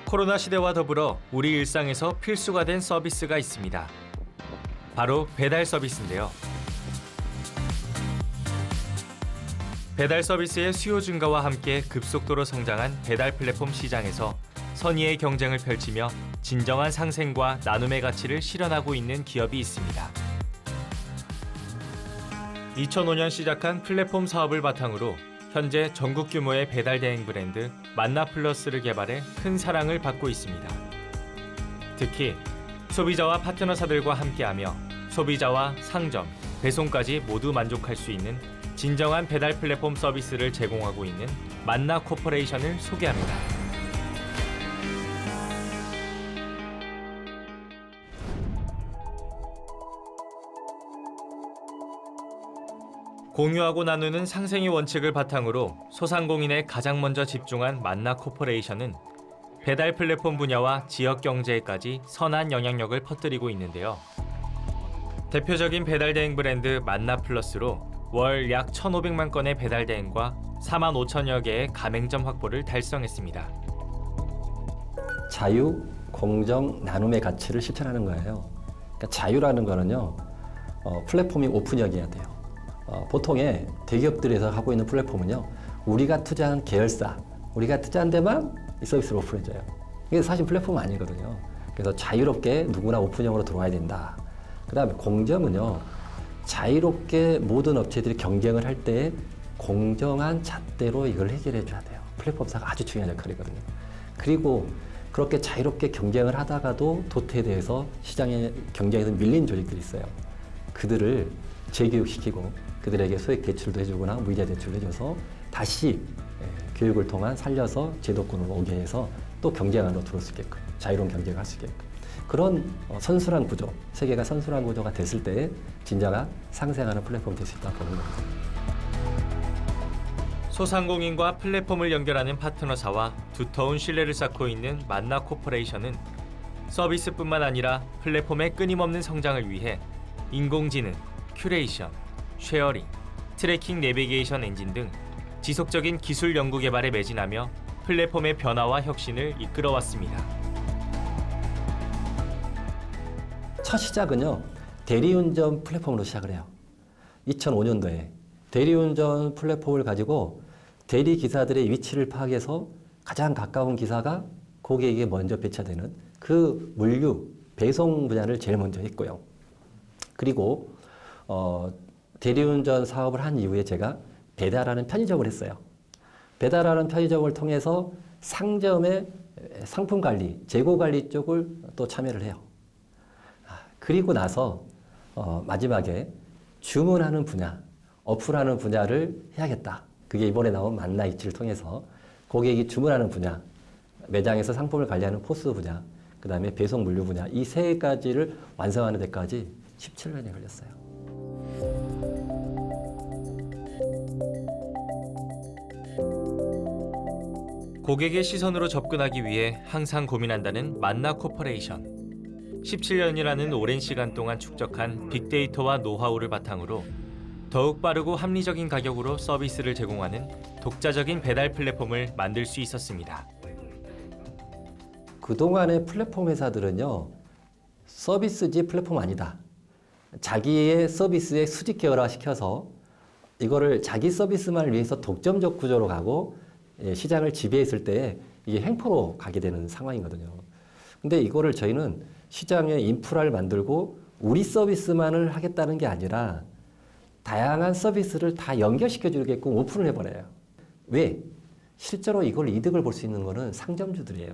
코로나 시대와 더불어 우리 일상에서 필수가 된 서비스가 있습니다. 바로 배달 서비스인데요. 배달 서비스의 수요 증가와 함께 급속도로 성장한 배달 플랫폼 시장에서 선의의 경쟁을 펼치며 진정한 상생과 나눔의 가치를 실현하고 있는 기업이 있습니다. 2005년 시작한 플랫폼 사업을 바탕으로 현재 전국 규모의 배달 대행 브랜드 만나플러스를 개발해 큰 사랑을 받고 있습니다. 특히 소비자와 파트너사들과 함께하며 소비자와 상점, 배송까지 모두 만족할 수 있는 진정한 배달 플랫폼 서비스를 제공하고 있는 만나 코퍼레이션을 소개합니다. 공유하고 나누는 상생의 원칙을 바탕으로 소상공인에 가장 먼저 집중한 만나 코퍼레이션은 배달 플랫폼 분야와 지역 경제에까지 선한 영향력을 퍼뜨리고 있는데요. 대표적인 배달 대행 브랜드 만나 플러스로 월 약 1,500만 건의 배달 대행과 4만 5천여 개의 가맹점 확보를 달성했습니다. 자유, 공정, 나눔의 가치를 실천하는 거예요. 그러니까 자유라는 거는요, 플랫폼이 오픈형이어야 돼요. 보통의 대기업들에서 하고 있는 플랫폼은요, 우리가 투자한 계열사, 우리가 투자한 데만 이 서비스를 오픈해줘요. 이게 사실 플랫폼은 아니거든요. 그래서 자유롭게 누구나 오픈형으로 들어와야 된다. 그 다음에 공정은요, 자유롭게 모든 업체들이 경쟁을 할 때 공정한 잣대로 이걸 해결해 줘야 돼요. 플랫폼사가 아주 중요한 역할이거든요. 그리고 그렇게 자유롭게 경쟁을 하다가도 도태돼서 시장의 경쟁에서 밀린 조직들이 있어요. 그들을 재교육시키고 그들에게 소액 대출도 해주거나 무이자 대출도 해줘서 다시 교육을 통한 살려서 제도권으로 오게 해서 또 경쟁 안으로 들어올 수 있게끔, 자유로운 경쟁을 할 수 있게끔, 그런 선순환 구조, 세계가 선순환 구조가 됐을 때 진짜가 상생하는 플랫폼이 될 수 있다고 보는 겁니다. 소상공인과 플랫폼을 연결하는 파트너사와 두터운 신뢰를 쌓고 있는 만나 코퍼레이션은 서비스뿐만 아니라 플랫폼의 끊임없는 성장을 위해 인공지능, 큐레이션, 쉐어링, 트래킹 내비게이션 엔진 등 지속적인 기술 연구 개발에 매진하며 플랫폼의 변화와 혁신을 이끌어왔습니다. 첫 시작은요, 대리운전 플랫폼으로 시작을 해요. 2005년도에 대리운전 플랫폼을 가지고 대리기사들의 위치를 파악해서 가장 가까운 기사가 고객에게 먼저 배차되는 그 물류, 배송 분야를 제일 먼저 했고요. 그리고 대리운전 사업을 한 이후에 제가 배달하는 편의점을 했어요. 배달하는 편의점을 통해서 상점의 상품 관리, 재고 관리 쪽을 또 참여를 해요. 그리고 나서 마지막에 주문하는 분야, 어플하는 분야를 해야겠다. 그게 이번에 나온 만나이치를 통해서 고객이 주문하는 분야, 매장에서 상품을 관리하는 포스 분야, 그 다음에 배송 물류 분야, 이 세 가지를 완성하는 데까지 17년이 걸렸어요. 고객의 시선으로 접근하기 위해 항상 고민한다는 만나 코퍼레이션. 17년이라는 오랜 시간 동안 축적한 빅데이터와 노하우를 바탕으로 더욱 빠르고 합리적인 가격으로 서비스를 제공하는 독자적인 배달 플랫폼을 만들 수 있었습니다. 그동안의 플랫폼 회사들은요, 서비스지 플랫폼 아니다. 자기의 서비스에 수직 계열화 시켜서 이거를 자기 서비스만을 위해서 독점적 구조로 가고 시장을 지배했을 때 이게 횡포로 가게 되는 상황이거든요. 근데 이거를 저희는 시장의 인프라를 만들고 우리 서비스만을 하겠다는 게 아니라 다양한 서비스를 다 연결시켜 주게끔 오픈을 해버려요. 왜? 실제로 이걸 이득을 볼 수 있는 거는 상점주들이에요.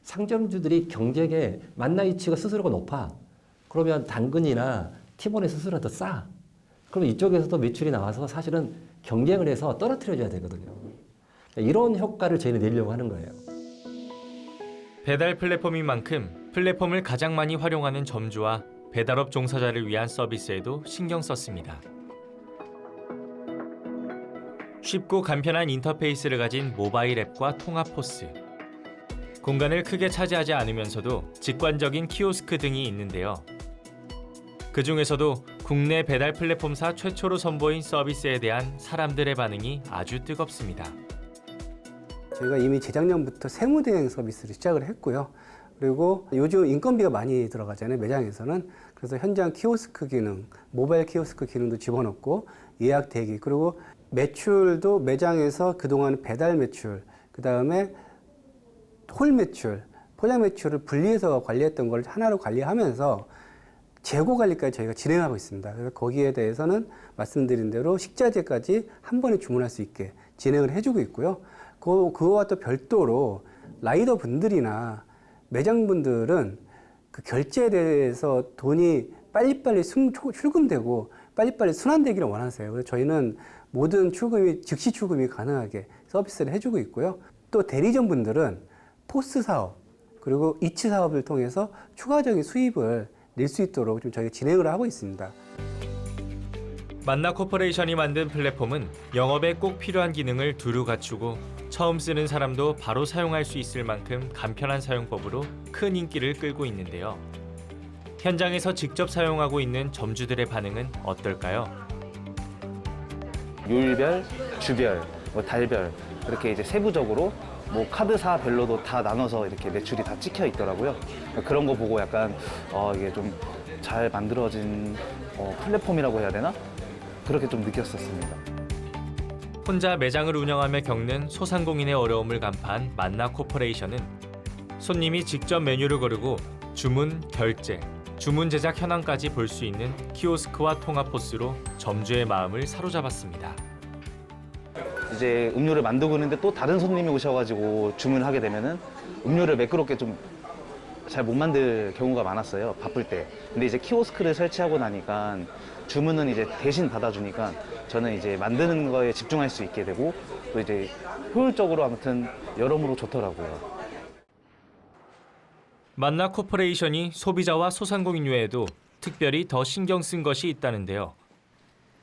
상점주들이 경쟁에 만나이치가 스스로가 높아. 그러면 당근이나 티몬의 스스로가 더 싸. 그러면 이쪽에서도 매출이 나와서 사실은 경쟁을 해서 떨어뜨려줘야 되거든요. 이런 효과를 저희는 내려고 하는 거예요. 배달 플랫폼인 만큼 플랫폼을 가장 많이 활용하는 점주와 배달업 종사자를 위한 서비스에도 신경 썼습니다. 쉽고 간편한 인터페이스를 가진 모바일 앱과 통합 포스. 공간을 크게 차지하지 않으면서도 직관적인 키오스크 등이 있는데요. 그 중에서도 국내 배달 플랫폼사 최초로 선보인 서비스에 대한 사람들의 반응이 아주 뜨겁습니다. 저희가 이미 재작년부터 세무대행 서비스를 시작을 했고요. 그리고 요즘 인건비가 많이 들어가잖아요, 매장에서는. 그래서 현장 키오스크 기능, 모바일 키오스크 기능도 집어넣고 예약 대기, 그리고 매출도 매장에서 그동안 배달 매출, 그 다음에 홀 매출, 포장 매출을 분리해서 관리했던 걸 하나로 관리하면서 재고 관리까지 저희가 진행하고 있습니다. 그래서 거기에 대해서는 말씀드린 대로 식자재까지 한 번에 주문할 수 있게 진행을 해주고 있고요. 그거와 또 별도로 라이더 분들이나 매장 분들은 그 결제에 대해서 돈이 빨리빨리 출금되고 빨리빨리 순환되기를 원하세요. 그래서 저희는 모든 출금이 즉시 출금이 가능하게 서비스를 해주고 있고요. 또 대리점 분들은 포스 사업 그리고 이치 사업을 통해서 추가적인 수입을 낼 수 있도록 좀 저희가 진행을 하고 있습니다. 만나 코퍼레이션이 만든 플랫폼은 영업에 꼭 필요한 기능을 두루 갖추고 처음 쓰는 사람도 바로 사용할 수 있을 만큼 간편한 사용법으로 큰 인기를 끌고 있는데요. 현장에서 직접 사용하고 있는 점주들의 반응은 어떨까요? 요일별, 주별, 달별 이렇게 이제 세부적으로 카드사별로도 다 나눠서 이렇게 매출이 다 찍혀 있더라고요. 그런 거 보고 약간 이게 좀 잘 만들어진 플랫폼이라고 해야 되나? 그렇게 좀 느꼈었습니다. 혼자 매장을 운영하며 겪는 소상공인의 어려움을 간파한 만나 코퍼레이션은 손님이 직접 메뉴를 고르고 주문, 결제, 주문 제작 현황까지 볼 수 있는 키오스크와 통화 포스로 점주의 마음을 사로잡았습니다. 이제 음료를 만들고 있는데 또 다른 손님이 오셔가지고 주문을 하게 되면은 음료를 매끄럽게 좀 잘 못 만들 경우가 많았어요, 바쁠 때. 근데 이제 키오스크를 설치하고 나니까 주문은 이제 대신 받아주니까 저는 이제 만드는 거에 집중할 수 있게 되고 또 이제 효율적으로 아무튼 여러모로 좋더라고요. 만나 코퍼레이션이 소비자와 소상공인 외에도 특별히 더 신경 쓴 것이 있다는데요.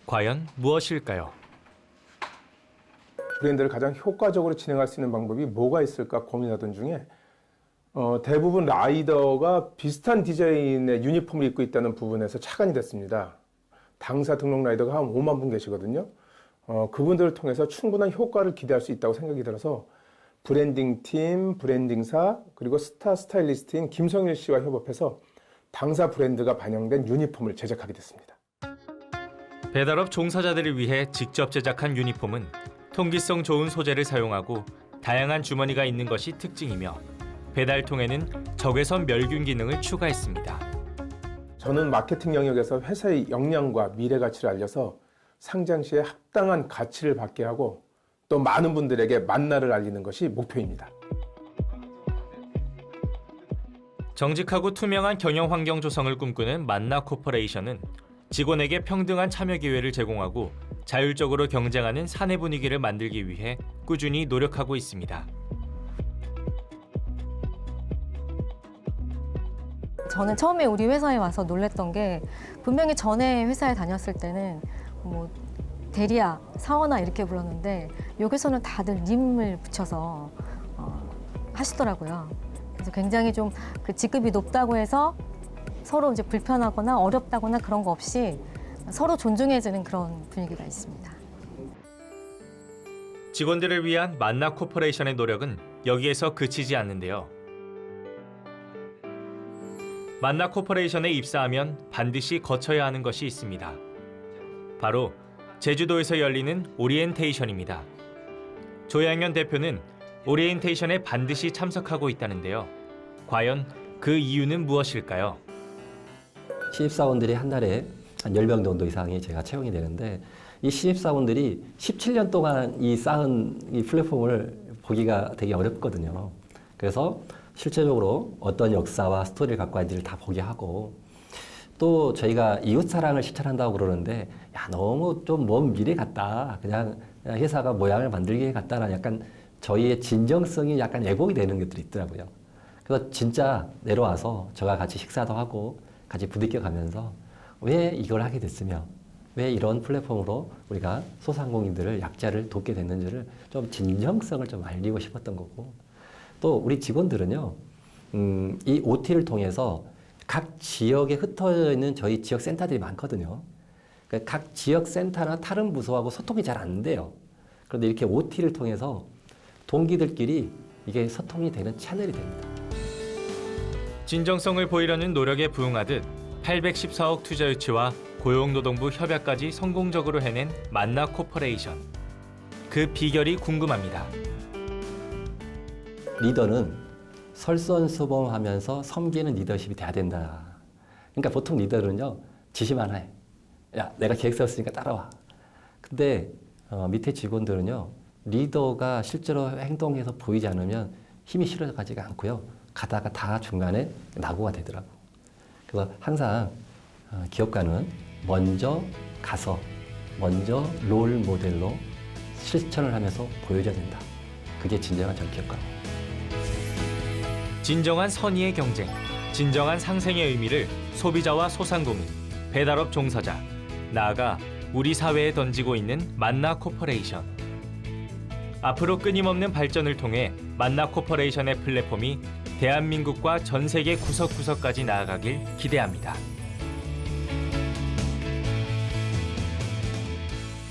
과연 무엇일까요? 브랜드를 가장 효과적으로 진행할 수 있는 방법이 뭐가 있을까 고민하던 중에 대부분 라이더가 비슷한 디자인의 유니폼을 입고 있다는 부분에서 착안이 됐습니다. 당사 등록 라이더가 한 5만 분 계시거든요. 그분들을 통해서 충분한 효과를 기대할 수 있다고 생각이 들어서 브랜딩팀, 브랜딩사, 그리고 스타 스타일리스트인 김성일 씨와 협업해서 당사 브랜드가 반영된 유니폼을 제작하게 됐습니다. 배달업 종사자들을 위해 직접 제작한 유니폼은 통기성 좋은 소재를 사용하고 다양한 주머니가 있는 것이 특징이며 배달통에는 적외선 멸균 기능을 추가했습니다. 저는 마케팅 영역에서 회사의 역량과 미래 가치를 알려서 상장 시에 합당한 가치를 받게 하고 또 많은 분들에게 만나를 알리는 것이 목표입니다. 정직하고 투명한 경영 환경 조성을 꿈꾸는 만나 코퍼레이션은 직원에게 평등한 참여 기회를 제공하고 자율적으로 경쟁하는 사내 분위기를 만들기 위해 꾸준히 노력하고 있습니다. 저는 처음에 우리 회사에 와서 놀랬던 게 분명히 전에 회사에 다녔을 때는 대리야, 사원아 이렇게 불렀는데 여기서는 다들 님을 붙여서 하시더라고요. 그래서 굉장히 좀 그 직급이 높다고 해서 서로 이제 불편하거나 어렵다거나 그런 거 없이 서로 존중해주는 그런 분위기가 있습니다. 직원들을 위한 만나 코퍼레이션의 노력은 여기에서 그치지 않는데요. 만나 코퍼레이션에 입사하면 반드시 거쳐야 하는 것이 있습니다. 바로 제주도에서 열리는 오리엔테이션입니다. 조양현 대표는 오리엔테이션에 반드시 참석하고 있다는데요. 과연 그 이유는 무엇일까요? 신입사원들이 한 달에 한 10명 정도 이상이 제가 채용이 되는데 이 신입사원들이 17년 동안 이 쌓은 이 플랫폼을 보기가 되게 어렵거든요. 그래서 실제적으로 어떤 역사와 스토리를 갖고 있는지를 다 보게 하고 또 저희가 이웃사랑을 실천한다고 그러는데 야 너무 좀 먼 미래 같다. 그냥 회사가 모양을 만들기 같다라는 약간 저희의 진정성이 약간 왜곡이 되는 것들이 있더라고요. 그래서 진짜 내려와서 저와 같이 식사도 하고 같이 부딪혀 가면서 왜 이걸 하게 됐으며 왜 이런 플랫폼으로 우리가 소상공인들을 약자를 돕게 됐는지를 좀 진정성을 좀 알리고 싶었던 거고 또 우리 직원들은요 이 OT를 통해서 각 지역에 흩어져 있는 저희 지역 센터들이 많거든요. 그러니까 각 지역 센터나 다른 부서하고 소통이 잘 안 돼요. 그런데 이렇게 OT를 통해서 동기들끼리 이게 소통이 되는 채널이 됩니다. 진정성을 보이려는 노력에 부응하듯 814억 투자 유치와 고용노동부 협약까지 성공적으로 해낸 만나 코퍼레이션. 그 비결이 궁금합니다. 리더는 설선수범하면서 섬기는 리더십이 돼야 된다. 그러니까 보통 리더는요, 지시만 해. 야, 내가 계획 세웠으니까 따라와. 근데 밑에 직원들은요, 리더가 실제로 행동해서 보이지 않으면 힘이 실어가지가 않고요. 가다가 다 중간에 낙오가 되더라고. 그래서 항상 기업가는 먼저 가서 먼저 롤 모델로 실천을 하면서 보여줘야 된다. 그게 진정한 전기업가고. 진정한 선의의 경쟁, 진정한 상생의 의미를 소비자와 소상공인, 배달업 종사자, 나아가 우리 사회에 던지고 있는 만나 코퍼레이션. 앞으로 끊임없는 발전을 통해 만나 코퍼레이션의 플랫폼이 대한민국과 전 세계 구석구석까지 나아가길 기대합니다.